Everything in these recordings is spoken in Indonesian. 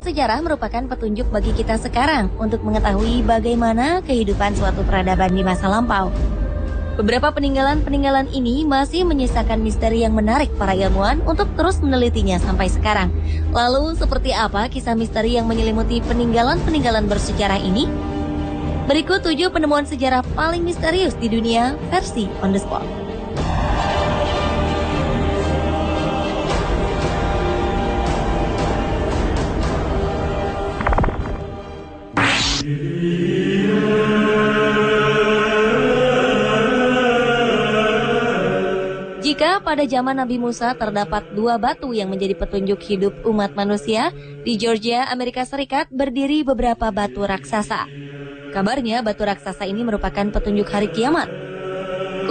sejarah merupakan petunjuk bagi kita sekarang untuk mengetahui bagaimana kehidupan suatu peradaban di masa lampau. Beberapa peninggalan-peninggalan ini masih menyisakan misteri yang menarik para ilmuwan untuk terus menelitinya sampai sekarang. Lalu, seperti apa kisah misteri yang menyelimuti peninggalan-peninggalan bersejarah ini? Berikut 7 penemuan sejarah paling misterius di dunia versi On The Spot. Jika pada zaman Nabi Musa terdapat 2 batu yang menjadi petunjuk hidup umat manusia, di Georgia, Amerika Serikat berdiri beberapa batu raksasa. Kabarnya batu raksasa ini merupakan petunjuk hari kiamat.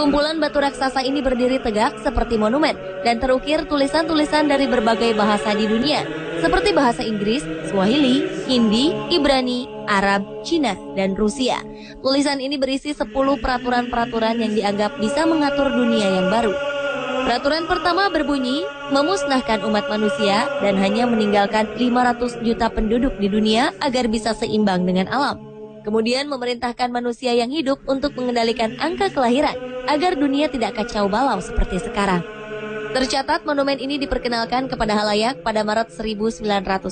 Kumpulan batu raksasa ini berdiri tegak seperti monumen dan terukir tulisan-tulisan dari berbagai bahasa di dunia, seperti bahasa Inggris, Swahili, Hindi, Ibrani, Arab, Cina, dan Rusia. Tulisan ini berisi 10 peraturan-peraturan yang dianggap bisa mengatur dunia yang baru. Peraturan pertama berbunyi, memusnahkan umat manusia dan hanya meninggalkan 500 juta penduduk di dunia agar bisa seimbang dengan alam. Kemudian memerintahkan manusia yang hidup untuk mengendalikan angka kelahiran agar dunia tidak kacau balau seperti sekarang. Tercatat monumen ini diperkenalkan kepada halayak pada Maret 1980,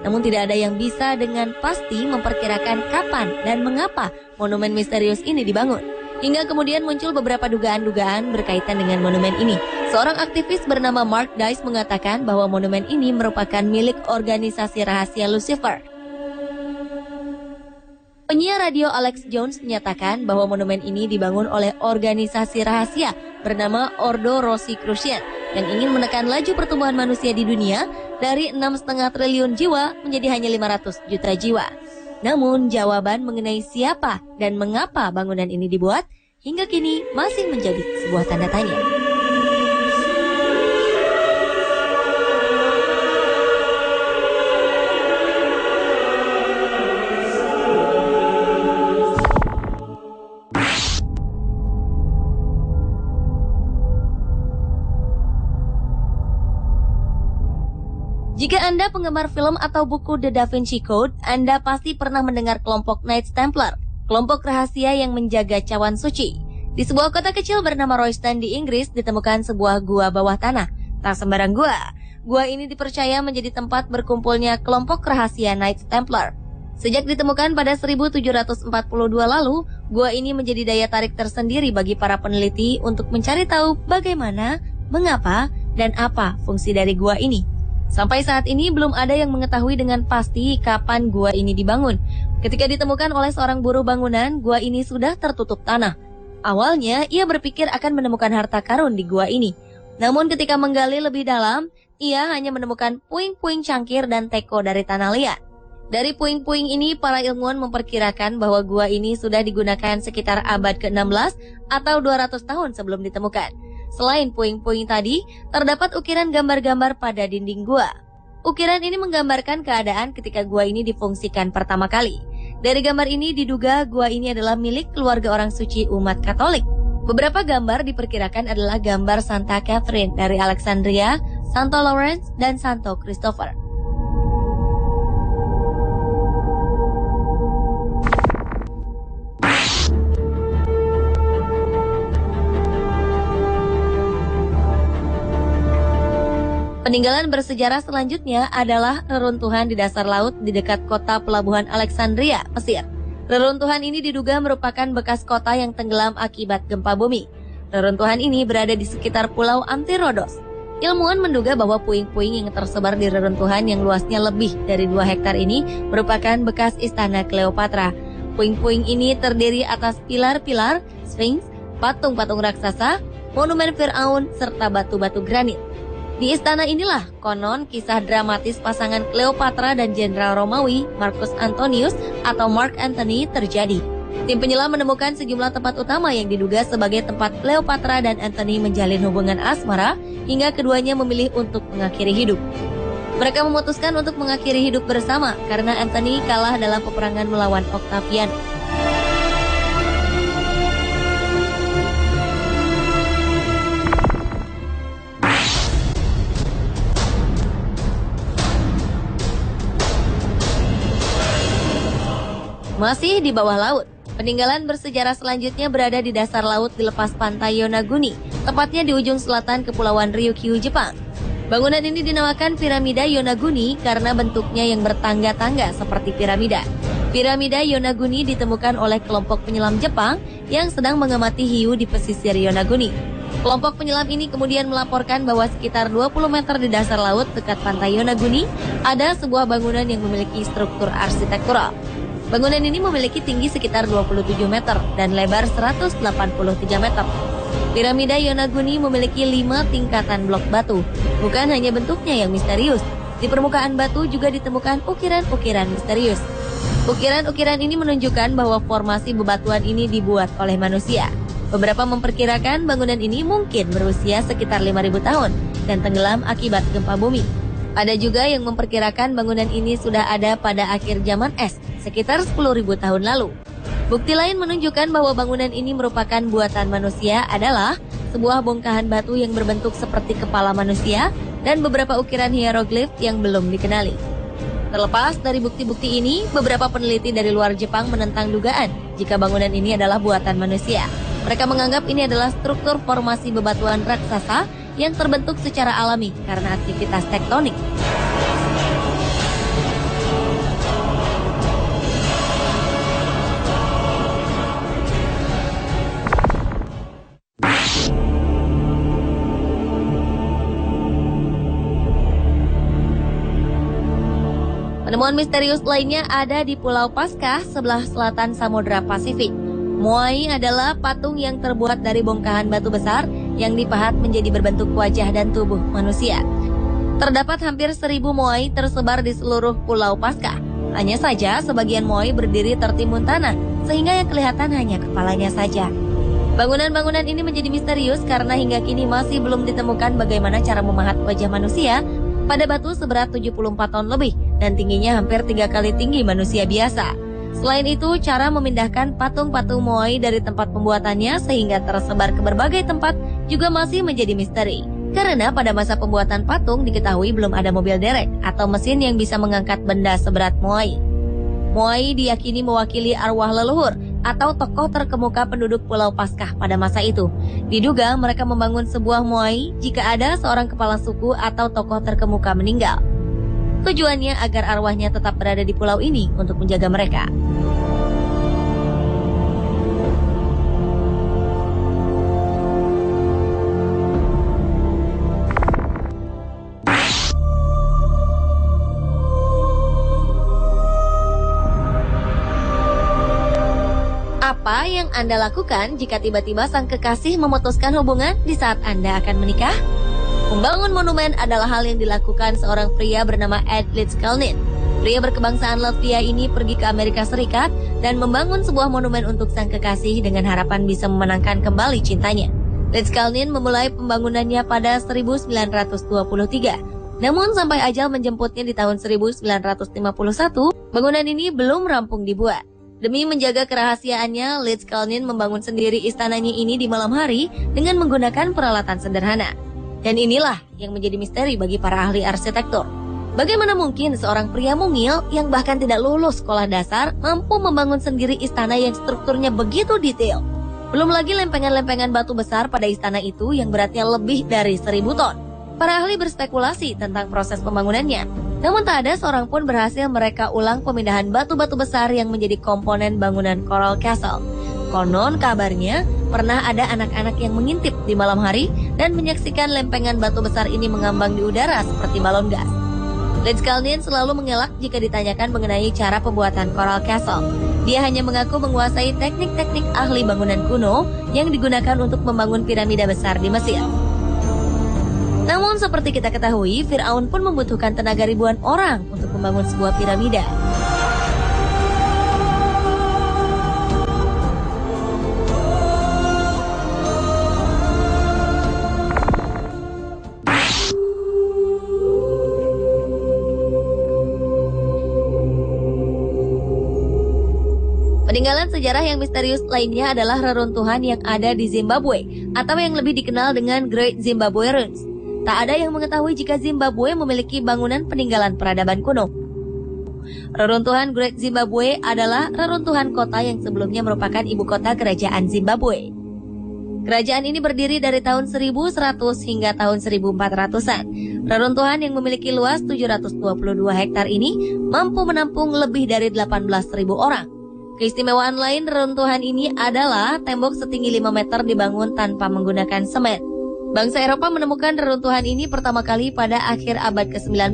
namun tidak ada yang bisa dengan pasti memperkirakan kapan dan mengapa monumen misterius ini dibangun. Hingga kemudian muncul beberapa dugaan-dugaan berkaitan dengan monumen ini. Seorang aktivis bernama Mark Dice mengatakan bahwa monumen ini merupakan milik organisasi rahasia Lucifer. Penyiar radio Alex Jones menyatakan bahwa monumen ini dibangun oleh organisasi rahasia bernama Ordo Rosicrucian yang ingin menekan laju pertumbuhan manusia di dunia dari 6,5 triliun jiwa menjadi hanya 500 juta jiwa. Namun jawaban mengenai siapa dan mengapa bangunan ini dibuat hingga kini masih menjadi sebuah tanda tanya. Jika Anda penggemar film atau buku The Da Vinci Code, Anda pasti pernah mendengar kelompok Knights Templar, kelompok rahasia yang menjaga cawan suci. Di sebuah kota kecil bernama Royston di Inggris ditemukan sebuah gua bawah tanah. Tak sembarang gua. Gua ini dipercaya menjadi tempat berkumpulnya kelompok rahasia Knights Templar. Sejak ditemukan pada 1742 lalu, gua ini menjadi daya tarik tersendiri bagi para peneliti untuk mencari tahu bagaimana, mengapa, dan apa fungsi dari gua ini. Sampai saat ini belum ada yang mengetahui dengan pasti kapan gua ini dibangun. Ketika ditemukan oleh seorang buruh bangunan, gua ini sudah tertutup tanah. Awalnya, ia berpikir akan menemukan harta karun di gua ini. Namun ketika menggali lebih dalam, ia hanya menemukan puing-puing cangkir dan teko dari tanah liat. Dari puing-puing ini, para ilmuwan memperkirakan bahwa gua ini sudah digunakan sekitar abad ke-16 atau 200 tahun sebelum ditemukan. Selain puing-puing tadi, terdapat ukiran gambar-gambar pada dinding gua. Ukiran ini menggambarkan keadaan ketika gua ini difungsikan pertama kali. Dari gambar ini diduga gua ini adalah milik keluarga orang suci umat Katolik. Beberapa gambar diperkirakan adalah gambar Santa Catherine dari Alexandria, Santo Lawrence, dan Santo Christopher. Peninggalan bersejarah selanjutnya adalah reruntuhan di dasar laut di dekat kota pelabuhan Alexandria, Mesir. Reruntuhan ini diduga merupakan bekas kota yang tenggelam akibat gempa bumi. Reruntuhan ini berada di sekitar pulau Antirodos. Ilmuwan menduga bahwa puing-puing yang tersebar di reruntuhan yang luasnya lebih dari 2 hektar ini merupakan bekas istana Cleopatra. Puing-puing ini terdiri atas pilar-pilar, sphinx, patung-patung raksasa, monumen Firaun, serta batu-batu granit. Di istana inilah konon kisah dramatis pasangan Cleopatra dan Jenderal Romawi Marcus Antonius atau Mark Antony terjadi. Tim penyelam menemukan sejumlah tempat utama yang diduga sebagai tempat Cleopatra dan Antony menjalin hubungan asmara hingga keduanya memilih untuk mengakhiri hidup. Mereka memutuskan untuk mengakhiri hidup bersama karena Antony kalah dalam peperangan melawan Octavian. Masih di bawah laut, peninggalan bersejarah selanjutnya berada di dasar laut di lepas pantai Yonaguni, tepatnya di ujung selatan Kepulauan Ryukyu, Jepang. Bangunan ini dinamakan Piramida Yonaguni karena bentuknya yang bertangga-tangga seperti piramida. Piramida Yonaguni ditemukan oleh kelompok penyelam Jepang yang sedang mengamati hiu di pesisir Yonaguni. Kelompok penyelam ini kemudian melaporkan bahwa sekitar 20 meter di dasar laut dekat pantai Yonaguni ada sebuah bangunan yang memiliki struktur arsitektural. Bangunan ini memiliki tinggi sekitar 27 meter dan lebar 183 meter. Piramida Yonaguni memiliki 5 tingkatan blok batu. Bukan hanya bentuknya yang misterius, di permukaan batu juga ditemukan ukiran-ukiran misterius. Ukiran-ukiran ini menunjukkan bahwa formasi bebatuan ini dibuat oleh manusia. Beberapa memperkirakan bangunan ini mungkin berusia sekitar 5.000 tahun dan tenggelam akibat gempa bumi. Ada juga yang memperkirakan bangunan ini sudah ada pada akhir zaman es, sekitar 10.000 tahun lalu. Bukti lain menunjukkan bahwa bangunan ini merupakan buatan manusia adalah sebuah bongkahan batu yang berbentuk seperti kepala manusia dan beberapa ukiran hieroglif yang belum dikenali. Terlepas dari bukti-bukti ini, beberapa peneliti dari luar Jepang menentang dugaan jika bangunan ini adalah buatan manusia. Mereka menganggap ini adalah struktur formasi bebatuan raksasa yang terbentuk secara alami karena aktivitas tektonik. Penemuan misterius lainnya ada di Pulau Paskah sebelah selatan Samudra Pasifik. Moai adalah patung yang terbuat dari bongkahan batu besar yang dipahat menjadi berbentuk wajah dan tubuh manusia. Terdapat hampir 1.000 moai tersebar di seluruh Pulau Paskah. Hanya saja sebagian moai berdiri tertimbun tanah, sehingga yang kelihatan hanya kepalanya saja. Bangunan-bangunan ini menjadi misterius karena hingga kini masih belum ditemukan bagaimana cara memahat wajah manusia pada batu seberat 74 ton lebih dan tingginya hampir 3 kali tinggi manusia biasa. Selain itu, cara memindahkan patung-patung moai dari tempat pembuatannya sehingga tersebar ke berbagai tempat juga masih menjadi misteri. Karena pada masa pembuatan patung diketahui belum ada mobil derek atau mesin yang bisa mengangkat benda seberat moai. Moai diyakini mewakili arwah leluhur atau tokoh terkemuka penduduk Pulau Paskah pada masa itu. Diduga mereka membangun sebuah moai jika ada seorang kepala suku atau tokoh terkemuka meninggal. Tujuannya agar arwahnya tetap berada di pulau ini untuk menjaga mereka. Apa yang Anda lakukan jika tiba-tiba sang kekasih memutuskan hubungan di saat Anda akan menikah? Membangun monumen adalah hal yang dilakukan seorang pria bernama Ed Litzkalnin. Pria berkebangsaan Latvia ini pergi ke Amerika Serikat dan membangun sebuah monumen untuk sang kekasih dengan harapan bisa memenangkan kembali cintanya. Litzkalnin memulai pembangunannya pada 1923. Namun sampai ajal menjemputnya di tahun 1951, bangunan ini belum rampung dibuat. Demi menjaga kerahasiaannya, Litzkalnin membangun sendiri istananya ini di malam hari dengan menggunakan peralatan sederhana. Dan inilah yang menjadi misteri bagi para ahli arsitektur. Bagaimana mungkin seorang pria mungil yang bahkan tidak lulus sekolah dasar mampu membangun sendiri istana yang strukturnya begitu detail? Belum lagi lempengan-lempengan batu besar pada istana itu yang beratnya lebih dari 1.000 ton. Para ahli berspekulasi tentang proses pembangunannya. Namun tak ada seorang pun berhasil mereka ulang pemindahan batu-batu besar yang menjadi komponen bangunan Coral Castle. Konon kabarnya pernah ada anak-anak yang mengintip di malam hari dan menyaksikan lempengan batu besar ini mengambang di udara seperti balon gas. Litzkalnin selalu mengelak jika ditanyakan mengenai cara pembuatan Coral Castle. Dia hanya mengaku menguasai teknik-teknik ahli bangunan kuno yang digunakan untuk membangun piramida besar di Mesir. Namun seperti kita ketahui, Firaun pun membutuhkan tenaga ribuan orang untuk membangun sebuah piramida. Peninggalan sejarah yang misterius lainnya adalah reruntuhan yang ada di Zimbabwe atau yang lebih dikenal dengan Great Zimbabwe Ruins. Tak ada yang mengetahui jika Zimbabwe memiliki bangunan peninggalan peradaban kuno. Reruntuhan Great Zimbabwe adalah reruntuhan kota yang sebelumnya merupakan ibu kota kerajaan Zimbabwe. Kerajaan ini berdiri dari tahun 1100 hingga tahun 1400-an. Reruntuhan yang memiliki luas 722 hektar ini mampu menampung lebih dari 18.000 orang. Keistimewaan lain reruntuhan ini adalah tembok setinggi 5 meter dibangun tanpa menggunakan semen. Bangsa Eropa menemukan reruntuhan ini pertama kali pada akhir abad ke-19.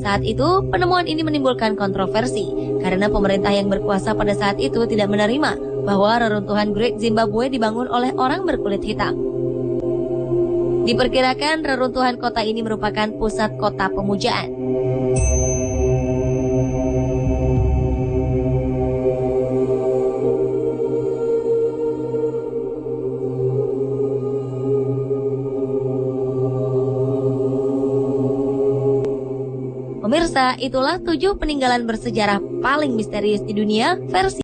Saat itu, penemuan ini menimbulkan kontroversi karena pemerintah yang berkuasa pada saat itu tidak menerima bahwa reruntuhan Great Zimbabwe dibangun oleh orang berkulit hitam. Diperkirakan reruntuhan kota ini merupakan pusat kota pemujaan. Pemirsa, itulah 7 peninggalan bersejarah paling misterius di dunia versi